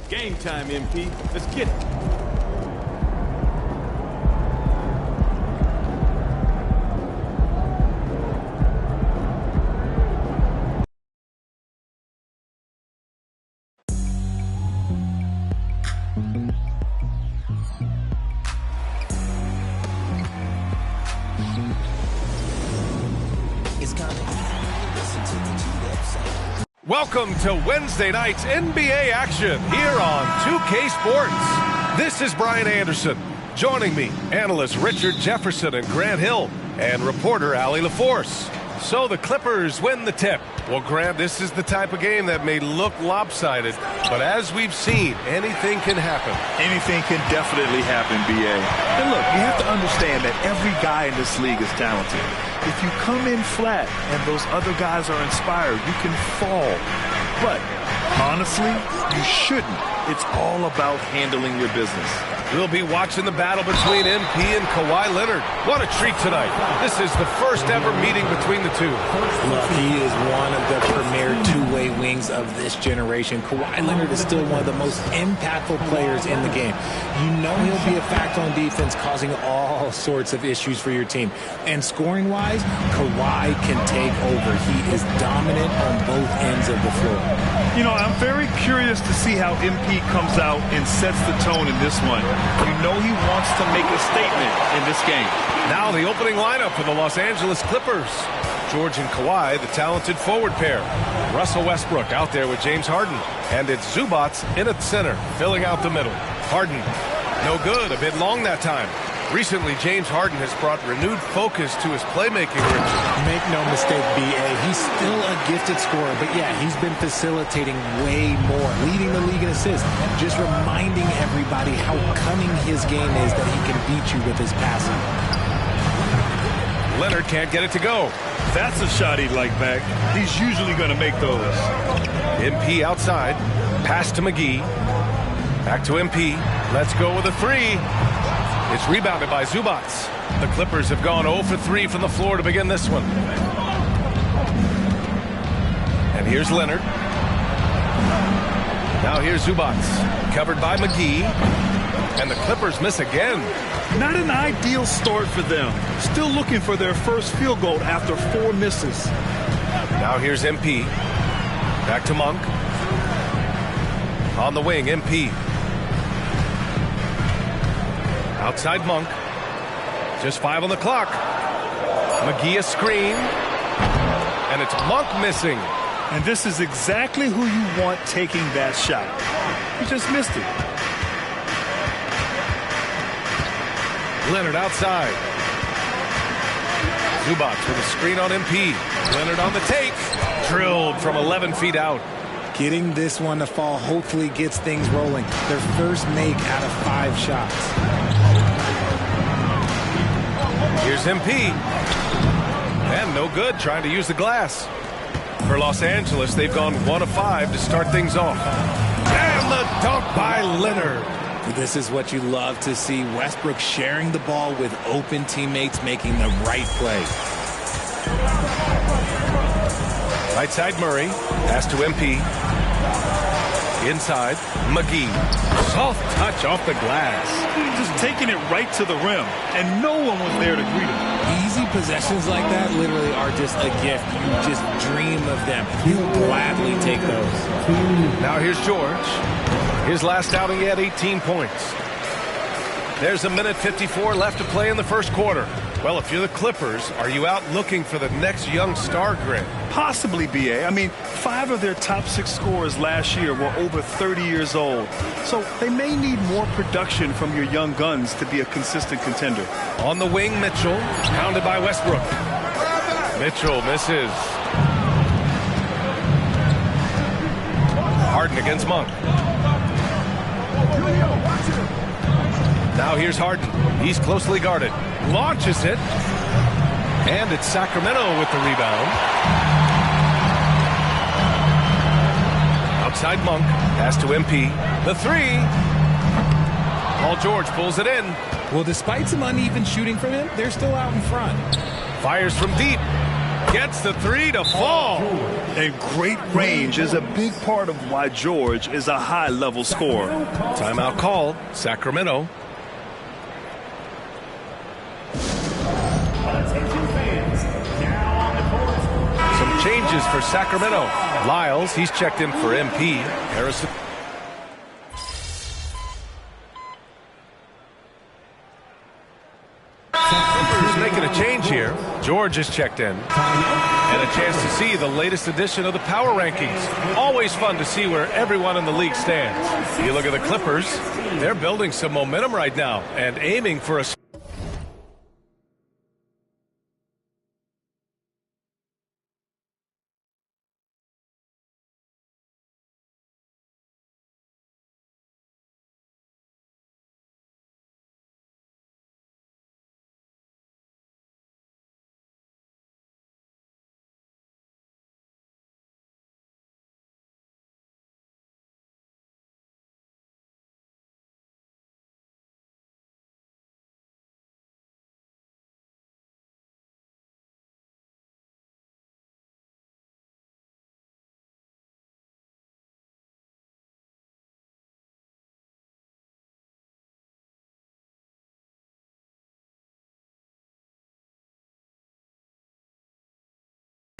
Game time, MP. Let's get it. Welcome to Wednesday night's NBA action here on 2K Sports. This is Brian Anderson. Joining me, analysts Richard Jefferson and Grant Hill, and reporter Allie LaForce. So the Clippers win the tip. Well, Grant, this is the type of game that may look lopsided, but as we've seen, anything can happen. Anything can definitely happen, B.A. And look, you have to understand that every guy in this league is talented. If you come in flat and those other guys are inspired, you can fall. But honestly, you shouldn't. It's all about handling your business. We'll be watching the battle between MP and Kawhi Leonard. What a treat tonight. This is the first ever meeting between the two. Look, he is one of the premier two-way wings of this generation. Kawhi Leonard is still one of the most impactful players in the game. You know he'll be a factor on defense, causing all sorts of issues for your team. And scoring-wise, Kawhi can take over. He is dominant on both ends of the floor. You know, I'm very curious to see how MP comes out and sets the tone in this one. You know he wants to make a statement in this game. Now the opening lineup for the Los Angeles Clippers. George and Kawhi, the talented forward pair. Russell Westbrook out there with James Harden. And it's Zubac in at center, filling out the middle. Harden, no good, a bit long that time. Recently, James Harden has brought renewed focus to his playmaking, Richard. Make no mistake, B.A., he's still a gifted scorer, but yeah, he's been facilitating way more, leading the league in assists, just reminding everybody how cunning his game is, that he can beat you with his passing. Leonard can't get it to go. That's a shot he'd like back. He's usually going to make those. MP outside, pass to McGee. Back to MP, let's go with a three. It's rebounded by Zubac. The Clippers have gone 0 for 3 from the floor to begin this one. And here's Leonard. Now here's Zubac. Covered by McGee. And the Clippers miss again. Not an ideal start for them. Still looking for their first field goal after 4 misses. Now here's MP. Back to Monk. On the wing, MP. Outside Monk. Just 5 on the clock. McGee a screen. And it's Monk missing. And this is exactly who you want taking that shot. He just missed it. Leonard outside. Zubac with a screen on MP. Leonard on the take. Drilled from 11 feet out. Getting this one to fall hopefully gets things rolling. Their first make out of 5 shots. Here's MP. And no good, trying to use the glass. For Los Angeles, they've gone 1 of 5 to start things off. And the dunk by Leonard. This is what you love to see. Westbrook sharing the ball with open teammates, making the right play. Right side Murray. Pass to MP. Inside, McGee. Soft touch off the glass. Just taking it right to the rim, and no one was there to greet him. Easy possessions like that literally are just a gift. You just dream of them. He'll gladly take those. Now here's George. His last outing, he had 18 points. There's 1:54 left to play in the first quarter. Well, if you're the Clippers, are you out looking for the next young star, Grant? Possibly, B.A. I mean, 5 of their top 6 scorers last year were over 30 years old. So they may need more production from your young guns to be a consistent contender. On the wing, Mitchell, pounded by Westbrook. Mitchell misses. Harden against Monk. Now here's Harden. He's closely guarded. Launches it. And it's Sacramento with the rebound. Outside Monk. Pass to MP. The three. Paul George pulls it in. Well, despite some uneven shooting from him, they're still out in front. Fires from deep. Gets the three to fall. And great range is a big part of why George is a high-level scorer. Timeout called, Sacramento. Some changes for Sacramento. Lyles, he's checked in for MP. Harrison. Clippers making a change here. George is checked in. And a chance to see the latest edition of the power rankings. Always fun to see where everyone in the league stands. You look at the Clippers, they're building some momentum right now and aiming for a...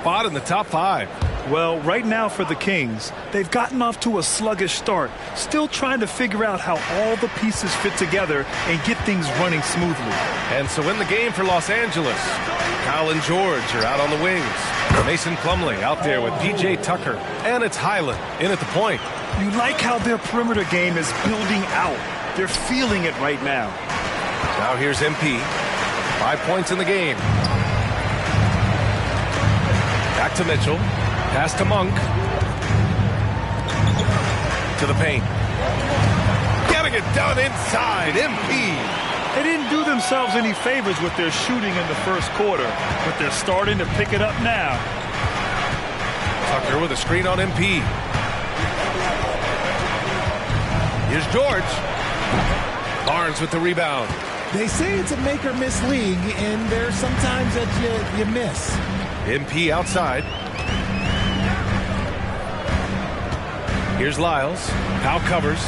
Spot in the top 5. Well, right now for the Kings, they've gotten off to a sluggish start, still trying to figure out how all the pieces fit together and get things running smoothly. And so in the game for Los Angeles, Kyle and George are out on the wings. Mason Plumlee out there with P.J. Tucker, and it's Highland in at the point. You like how their perimeter game is building out. They're feeling it right now. Now here's MP. 5 points in the game. Back to Mitchell. Pass to Monk. To the paint. Getting it done inside. MP. They didn't do themselves any favors with their shooting in the first quarter, but they're starting to pick it up now. Tucker with a screen on MP. Here's George. Barnes with the rebound. They say it's a make or miss league, and there's sometimes that you miss. MP outside. Here's Lyles. Powell covers.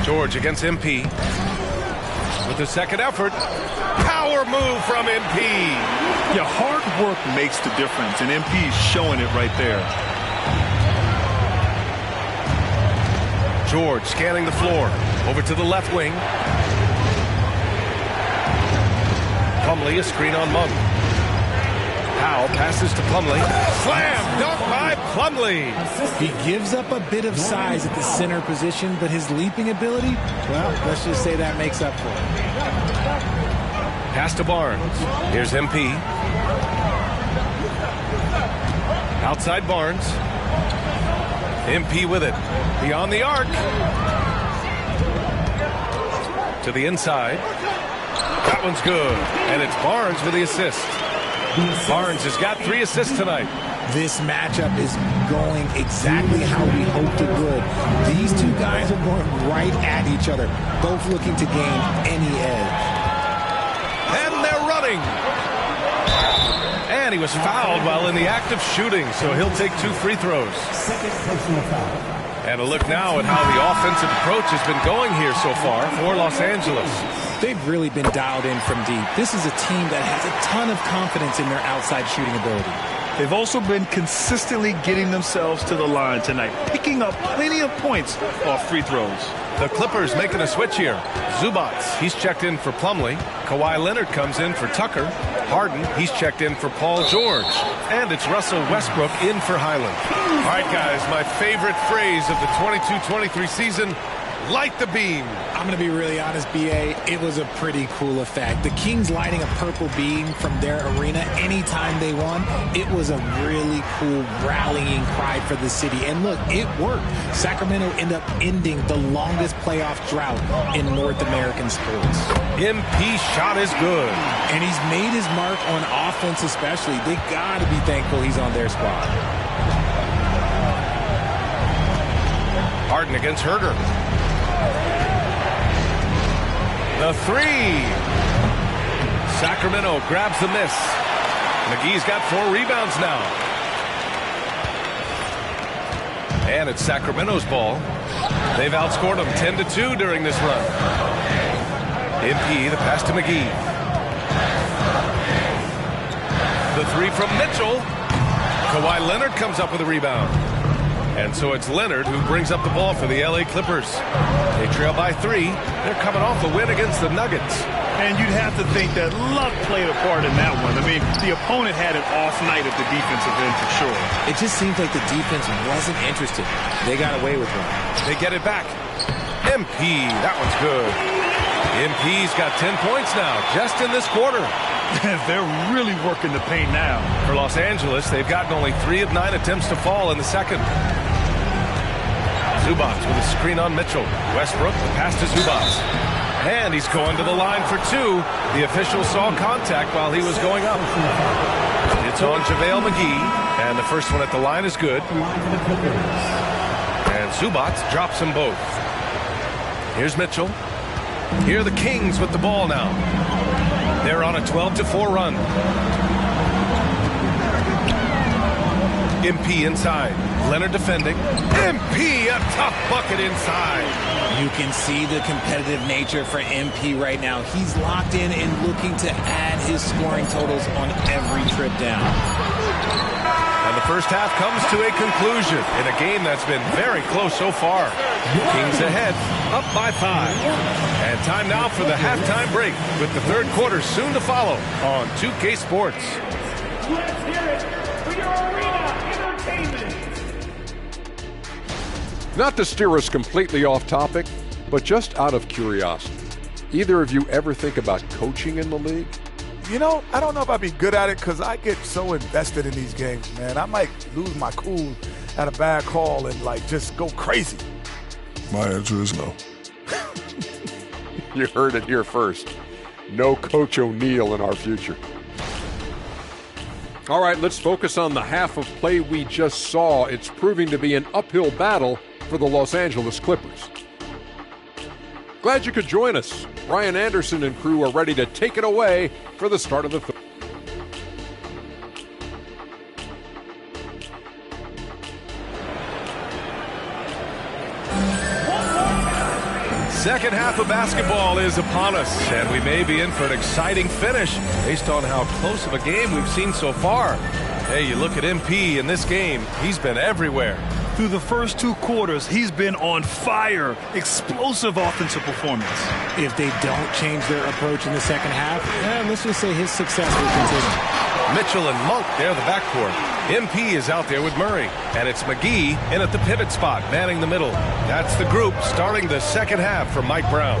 George against MP. With the second effort. Power move from MP. Yeah, hard work makes the difference, and MP's showing it right there. George scanning the floor. Over to the left wing. Plumlee, a screen on Monk. Powell passes to Plumlee. Slam dunk by Plumlee. He gives up a bit of size at the center position, but his leaping ability, well, let's just say that makes up for it. Pass to Barnes. Here's MP. Outside Barnes. MP with it. Beyond the arc. To the inside. That one's good. And it's Barnes with the assist. Barnes has got 3 assists tonight. This matchup is going exactly how we hoped it would. These two guys are going right at each other, both looking to gain any edge. And they're running. And he was fouled while in the act of shooting, so he'll take 2 free throws. And a look now at how the offensive approach has been going here so far for Los Angeles. They've really been dialed in from deep. This is a team that has a ton of confidence in their outside shooting ability. They've also been consistently getting themselves to the line tonight, picking up plenty of points off free throws. The Clippers making a switch here. Zubac, he's checked in for Plumlee. Kawhi Leonard comes in for Tucker. Harden, he's checked in for Paul George. And it's Russell Westbrook in for Highland. All right, guys, my favorite phrase of the 22-23 season, light the beam. I'm going to be really honest, B.A. It was a pretty cool effect. The Kings lighting a purple beam from their arena anytime they won. It was a really cool rallying cry for the city. And look, it worked. Sacramento ended up ending the longest playoff drought in North American sports. MP shot is good. And he's made his mark on offense especially. They got to be thankful he's on their squad. Harden against Herder. The 3. Sacramento grabs the miss. McGee's got 4 rebounds now. And it's Sacramento's ball. They've outscored them 10-2 during this run. MP, the pass to McGee. The 3 from Mitchell. Kawhi Leonard comes up with a rebound. And so it's Leonard who brings up the ball for the LA Clippers. They trail by 3. They're coming off a win against the Nuggets. And you'd have to think that luck played a part in that one. I mean, the opponent had an off night at the defensive end for sure. It just seems like the defense wasn't interested. They got away with one. They get it back. MP, that one's good. MP's got 10 points now, just in this quarter. They're really working the paint now. For Los Angeles, they've gotten only 3 of 9 attempts to fall in the second. Zubac with a screen on Mitchell. Westbrook, the pass to Zubac. And he's going to the line for 2. The official saw contact while he was going up. It's on JaVale McGee, and the first one at the line is good. And Zubac drops them both. Here's Mitchell. Here are the Kings with the ball now. They're on a 12-4 run. MP inside. Leonard defending. MP, a tough bucket inside. You can see the competitive nature for MP right now. He's locked in and looking to add his scoring totals on every trip down. And the first half comes to a conclusion in a game that's been very close so far. Kings ahead, up by 5. And time now for the halftime break with the third quarter soon to follow on 2K Sports. Let's hear it for your arena entertainment. Not to steer us completely off topic, but just out of curiosity, either of you ever think about coaching in the league? You know, I don't know if I'd be good at it because I get so invested in these games, man. I might lose my cool at a bad call and, like, just go crazy. My answer is no. You heard it here first. No Coach O'Neal in our future. All right, let's focus on the half of play we just saw. It's proving to be an uphill battle for the Los Angeles Clippers. Glad you could join us. Brian Anderson and crew are ready to take it away for the start of the third. Second half of basketball is upon us, and we may be in for an exciting finish based on how close of a game we've seen so far. Hey, you look at MP in this game, he's been everywhere. Through the first 2 quarters, he's been on fire. Explosive offensive performance. If they don't change their approach in the second half, let's just say his success will continue. Mitchell and Monk, they're the backcourt. MP is out there with Murray, and it's McGee in at the pivot spot, manning the middle. That's the group starting the second half for Mike Brown.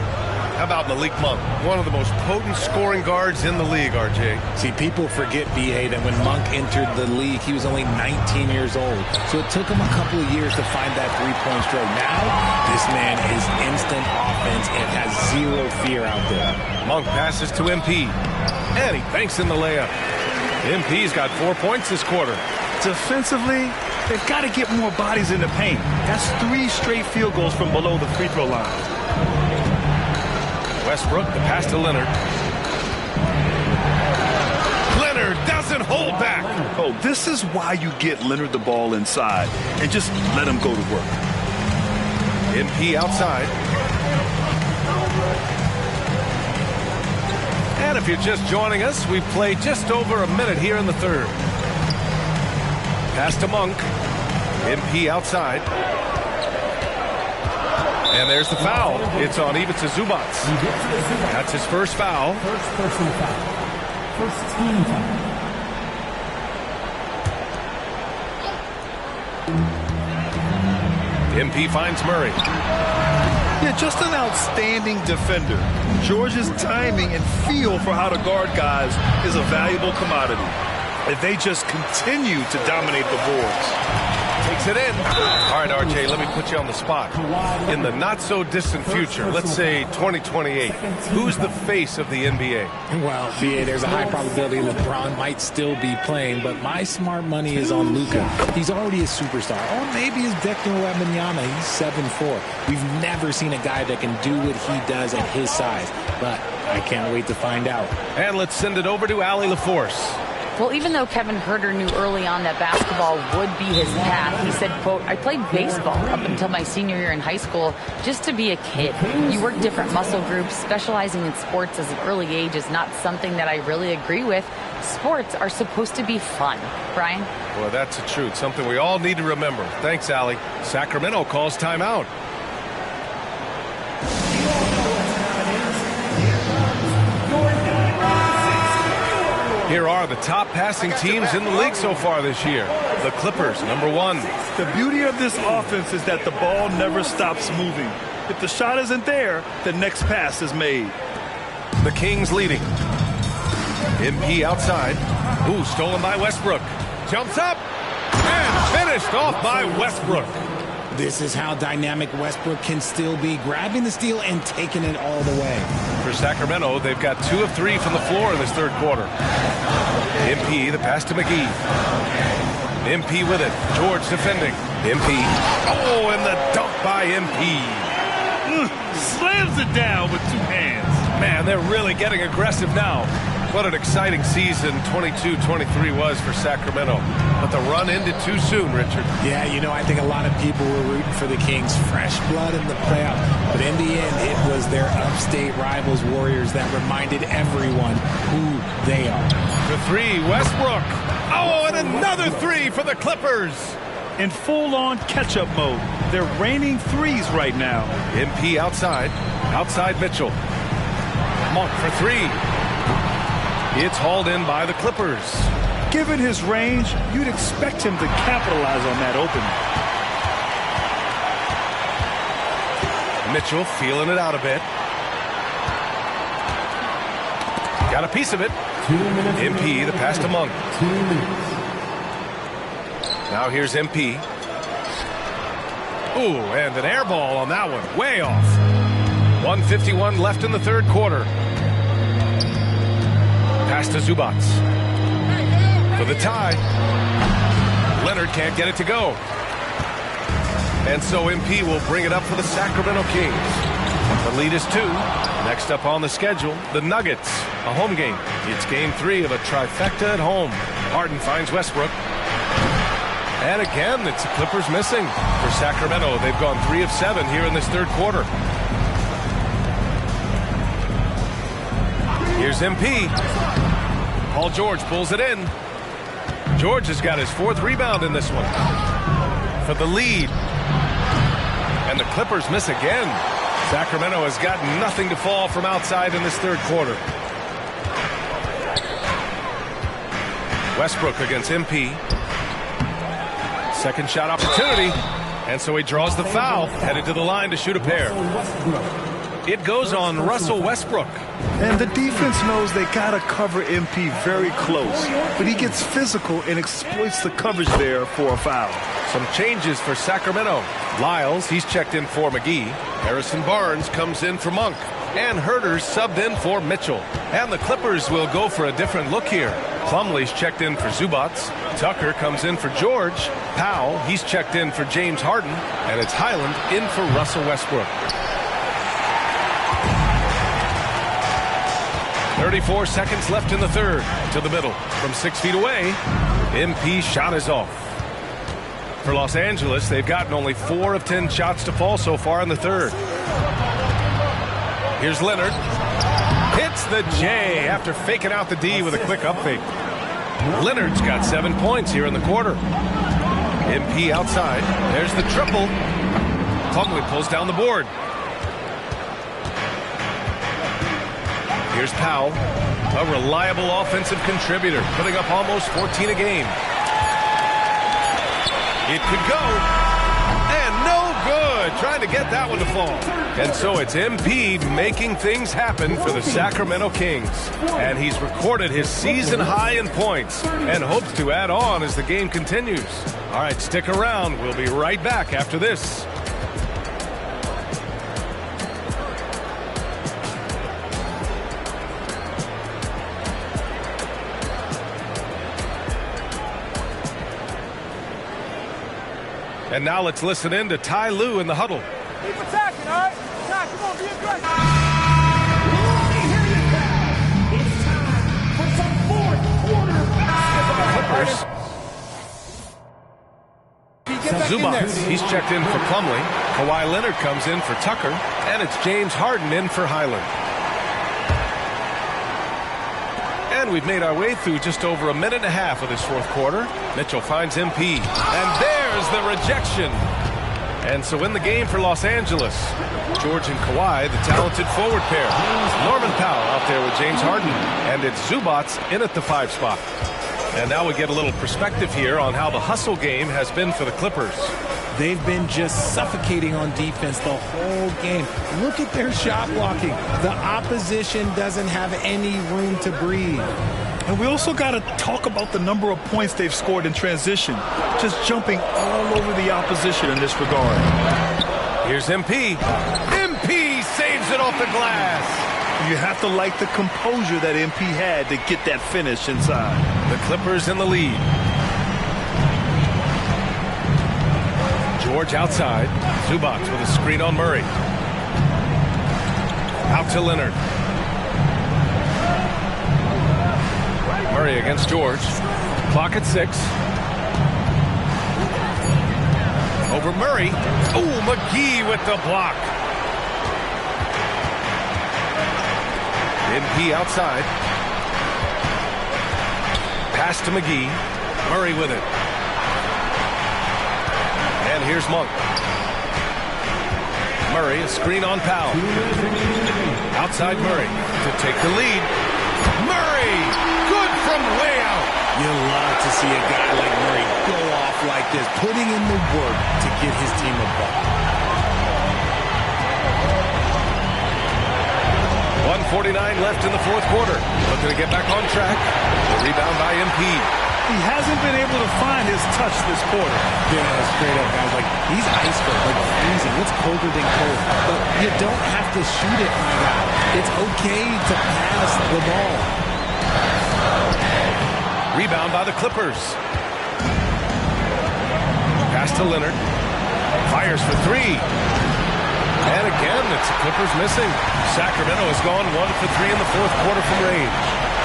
How about Malik Monk, one of the most potent scoring guards in the league, RJ? See, people forget, B.A., that when Monk entered the league, he was only 19 years old. So it took him a couple of years to find that three-point stroke. Now, this man is instant offense and has zero fear out there. Monk passes to MP, and he banks in the layup. MP's got 4 points this quarter. Defensively, they've got to get more bodies in the paint. That's 3 straight field goals from below the free throw line. Westbrook, the pass to Leonard. Leonard doesn't hold back. Oh, this is why you get Leonard the ball inside and just let him go to work. MP outside. And if you're just joining us, we've played just over a minute here in the third. Pass to Monk. MP outside. And there's the foul. It's on Ivica Zubac. That's his first foul. First personal foul. First team foul. MP finds Murray. Yeah, just an outstanding defender. George's timing and feel for how to guard guys is a valuable commodity. If they just continue to dominate the boards. Takes puts it in. All right, RJ, let me put you on the spot. In the not-so-distant future, let's say 2028, who's the face of the NBA? Well, BA, there's a high probability LeBron might still be playing, but my smart money is on Luka. He's already a superstar. Or maybe it's Victor Wembanyama. He's 7'4". We've never seen a guy that can do what he does at his size, but I can't wait to find out. And let's send it over to Allie LaForce. Well, even though Kevin Huerter knew early on that basketball would be his path, he said, quote, I played baseball up until my senior year in high school just to be a kid. You work different muscle groups. Specializing in sports as an early age is not something that I really agree with. Sports are supposed to be fun. Brian? Well, that's the truth. Something we all need to remember. Thanks, Allie. Sacramento calls timeout. Here are the top passing teams in the league so far this year. The Clippers, number 1. The beauty of this offense is that the ball never stops moving. If the shot isn't there, the next pass is made. The Kings leading. MP outside. Ooh, stolen by Westbrook. Jumps up and finished off by Westbrook. This is how dynamic Westbrook can still be, grabbing the steal and taking it all the way. For Sacramento, they've got 2 of 3 from the floor in this third quarter. MP, the pass to McGee. MP with it. George defending. MP. Oh, and the dunk by MP. Slams it down with 2 hands. Man, they're really getting aggressive now. What an exciting season 22-23 was for Sacramento. But the run ended too soon, Richard. Yeah, you know, I think a lot of people were rooting for the Kings. Fresh blood in the playoff. But in the end, it was their upstate rivals, Warriors, that reminded everyone who they are. The 3, Westbrook. Oh, and another 3 for the Clippers. In full-on catch-up mode. They're raining threes right now. MP outside. Outside Mitchell. Monk for 3. It's hauled in by the Clippers. Given his range, you'd expect him to capitalize on that opening. Mitchell feeling it out a bit. Got a piece of it. MP, the pass to Monk. Now here's MP. Ooh, and an air ball on that one. Way off. 1:51 left in the third quarter. Pass to Zubac. For the tie. Leonard can't get it to go. And so MP will bring it up for the Sacramento Kings. The lead is 2. Next up on the schedule, the Nuggets. A home game. It's game 3 of a trifecta at home. Harden finds Westbrook. And again, it's the Clippers missing. For Sacramento, they've gone 3 of 7 here in this third quarter. Here's MP. Paul George pulls it in. George has got his 4th rebound in this one. For the lead. And the Clippers miss again. Sacramento has got nothing to fall from outside in this third quarter. Westbrook against MP. Second shot opportunity. And so he draws the foul. Headed to the line to shoot a pair. It goes on Russell Westbrook. And the defense knows they got to cover MP very close. But he gets physical and exploits the coverage there for a foul. Some changes for Sacramento. Lyles, he's checked in for McGee. Harrison Barnes comes in for Monk. And Huerter's subbed in for Mitchell. And the Clippers will go for a different look here. Plumlee's checked in for Zubac. Tucker comes in for George. Powell, he's checked in for James Harden. And it's Highland in for Russell Westbrook. 34 seconds left in the third. To the middle. From 6 feet away, MP's shot is off. For Los Angeles, they've gotten only 4 of 10 shots to fall so far in the third. Here's Leonard. Hits the J after faking out the D with a quick up fake. Leonard's got 7 points here in the quarter. MP outside. There's the triple. Plumlee pulls down the board. Here's Powell, a reliable offensive contributor, putting up almost 14 a game. It could go, and no good. good, trying to get that one to fall. And so it's MP making things happen for the Sacramento Kings. And he's recorded his season high in points and hopes to add on as the game continues. All right, stick around. We'll be right back after this. And now let's listen in to Ty Lue in the huddle. Keep attacking, all right? Ty, come on, be aggressive. It's time for some fourth quarter basketball. Clippers. Zubac, he's checked in for Plumlee. Kawhi Leonard comes in for Tucker. And it's James Harden in for Highland. And we've made our way through just over a minute and a half of this fourth quarter. Mitchell finds MP. And there's the rejection. And so in the game for Los Angeles, George and Kawhi, the talented forward pair. Norman Powell out there with James Harden. And it's Zubac in at the 5 spot. And now we get a little perspective here on how the hustle game has been for the Clippers. They've been just suffocating on defense the whole game. Look at their shot blocking. The opposition doesn't have any room to breathe. And we also got to talk about the number of points they've scored in transition. Just jumping all over the opposition in this regard. Here's MP. MP saves it off the glass. You have to like the composure that MP had to get that finish inside. The Clippers in the lead. George outside. Zubac with a screen on Murray. Out to Leonard. Murray against George. Clock at 6. Over Murray. Oh, McGee with the block. MP outside. Pass to McGee. Murray with it. And here's Monk. Murray, a screen on Powell. Outside Murray to take the lead. Murray, good from way out. You love to see a guy like Murray go off like this, putting in the work to get his team a ball. 1:49 left in the fourth quarter. Looking to get back on track. The rebound by MP. He hasn't been able to find his touch this quarter. Yeah, straight up, guys. Like, he's ice cold, like freezing. It's colder than cold. But you don't have to shoot it, my guy. It's okay to pass the ball. Rebound by the Clippers. Pass to Leonard. Fires for 3. And again, it's the Clippers missing. Sacramento has gone 1 for 3 in the fourth quarter from range.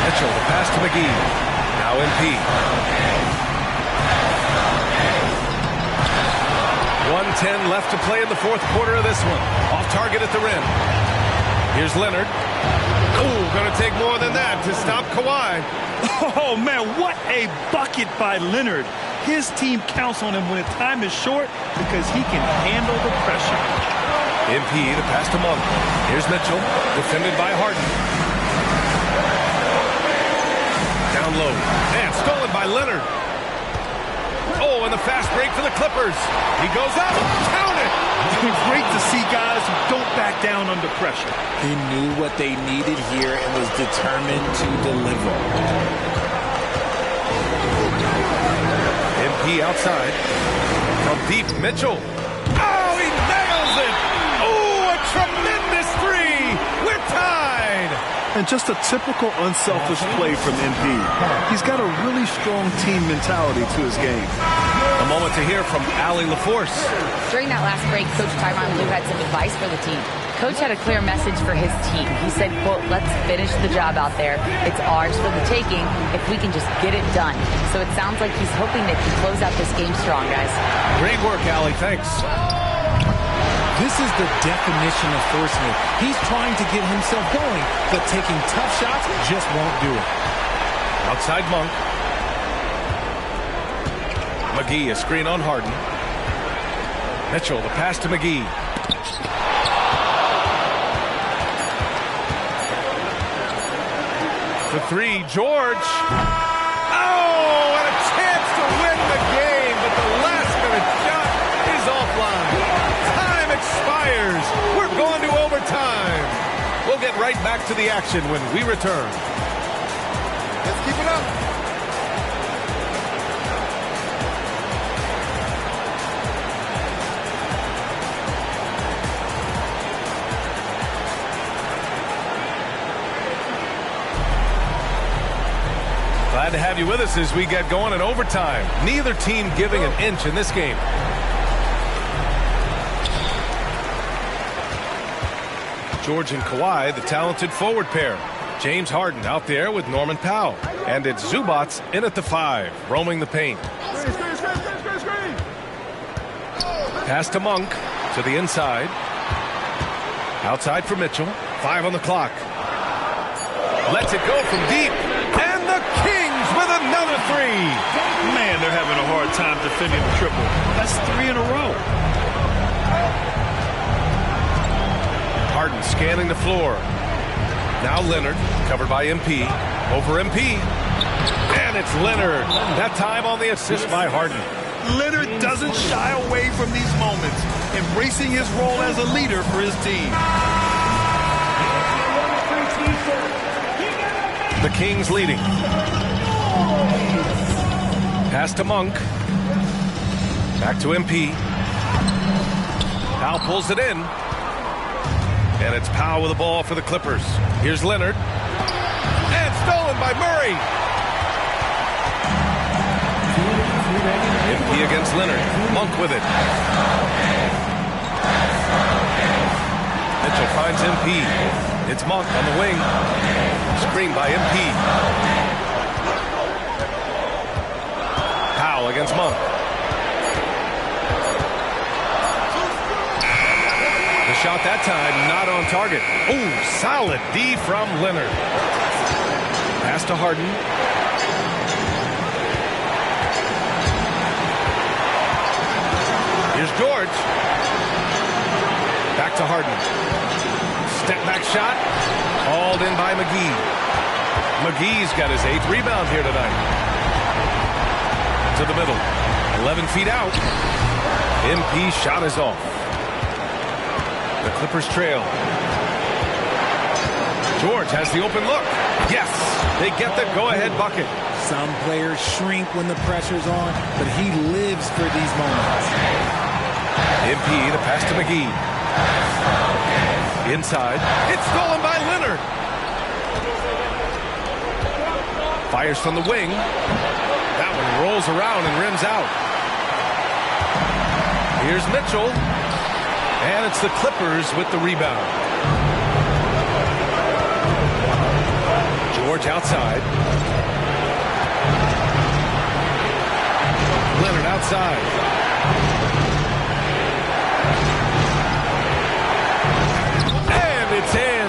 Mitchell, the pass to McGee. Now MP. 1:10 left to play in the fourth quarter of this one. Off target at the rim. Here's Leonard. Oh, going to take more than that to stop Kawhi. Oh, man, what a bucket by Leonard. His team counts on him when time is short because he can handle the pressure. MP, the pass to Monk. Here's Mitchell, defended by Harden. Down low. Man, stolen by Leonard. Oh, and the fast break for the Clippers. He goes up. Count it. It's great to see guys who don't back down under pressure. He knew what they needed here and was determined to deliver. MP outside. From deep, Mitchell. Oh, he nails it. Oh, a tremendous 3. We're tied. And just a typical unselfish play from MP. He's got a really strong team mentality to his game. A moment to hear from Allie LaForce. During that last break, Coach Tyronn Lue had some advice for the team. Coach had a clear message for his team. He said, quote, let's finish the job out there. It's ours for the taking if we can just get it done. So it sounds like he's hoping they can close out this game strong, guys. Great work, Allie. Thanks. This is the definition of forcing it. He's trying to get himself going, but taking tough shots just won't do it. Outside Monk. McGee, a screen on Harden. Mitchell, the pass to McGee. For 3, George. Oh, and a chance to win the game, but the last-minute shot is offline. Time right back to the action when we return. Let's keep it up. Glad to have you with us as we get going in overtime. Neither team giving an inch in this game. George and Kawhi, the talented forward pair. James Harden out there with Norman Powell. And it's Zubats in at the 5, roaming the paint. Pass to Monk, to the inside. Outside for Mitchell. 5 on the clock. Lets it go from deep. And the Kings with another 3. Man, they're having a hard time defending the triple. That's 3 in a row. Harden scanning the floor. Now Leonard, covered by MP. Over MP. And it's Leonard. That time on the assist by Harden. Leonard doesn't shy away from these moments, embracing his role as a leader for his team. The Kings leading. Pass to Monk. Back to MP. Powell pulls it in. And it's Powell with the ball for the Clippers. Here's Leonard. And stolen by Murray. MP against Leonard. Monk with it. Mitchell finds MP. It's Monk on the wing. Screen by MP. Powell against Monk. The shot that time not on target. Ooh, solid D from Leonard. Pass to Harden. Here's George. Back to Harden. Step back shot. Hauled in by McGee. McGee's got his 8th rebound here tonight. To the middle. 11 feet out. MP shot is off. The Clippers trail. George has the open look. Yes, they get the go-ahead bucket. Some players shrink when the pressure's on, but he lives for these moments. MP, the pass to McGee. Inside. It's stolen by Leonard. Fires from the wing. That one rolls around and rims out. Here's Mitchell. And it's the Clippers with the rebound. George outside. Leonard outside. And it's in.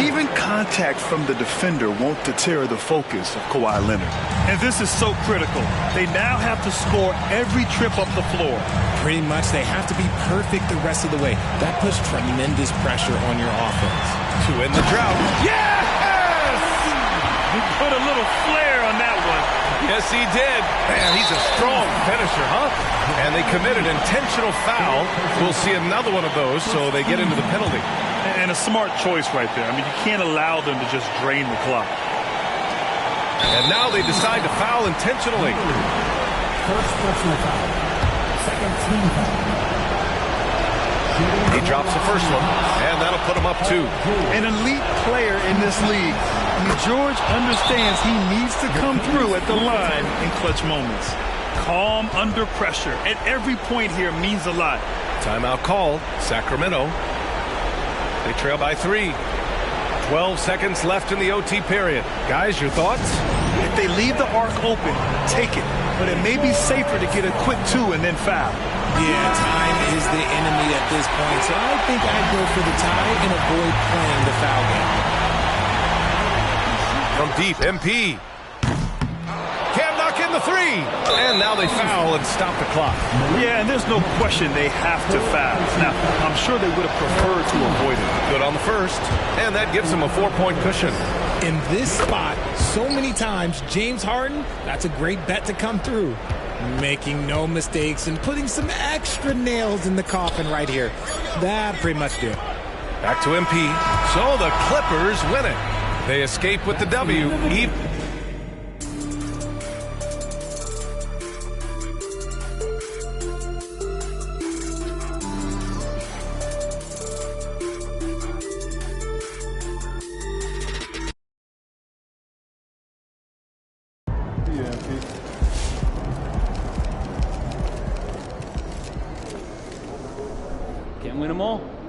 Even contact from the defender won't deter the focus of Kawhi Leonard. And this is so critical. They now have to score every trip up the floor. Pretty much they have to be perfect the rest of the way. That puts tremendous pressure on your offense. To end the drought. Yes! He put a little flair on that one. Yes, he did. Man, he's a strong finisher, huh? And they committed intentional foul. We'll see another one of those, so they get into the penalty. And a smart choice right there. I mean, you can't allow them to just drain the clock. And now they decide to foul intentionally. First personal foul. Second team foul. He drops the first one, and that'll put him up 2. An elite player in this league. I mean, George understands he needs to come through at the line in clutch moments. Calm under pressure at every point here means a lot. Timeout called. Sacramento. They trail by 3. 12 seconds left in the OT period. Guys, your thoughts? If they leave the arc open, take it. But it may be safer to get a quick 2 and then foul. Yeah, time is the enemy at this point, so I think I'd go for the tie and avoid playing the foul game. From deep, MP. Can't knock in the 3. And now they foul and stop the clock. Yeah, and there's no question they have to foul. Now, I'm sure they would have preferred to avoid it. Good on the first. And that gives them a 4-point cushion. In this spot, so many times, James Harden, that's a great bet to come through. Making no mistakes and putting some extra nails in the coffin right here. That pretty much did it. Back to MP. So the Clippers win it. They escape with the W. Can't win them all.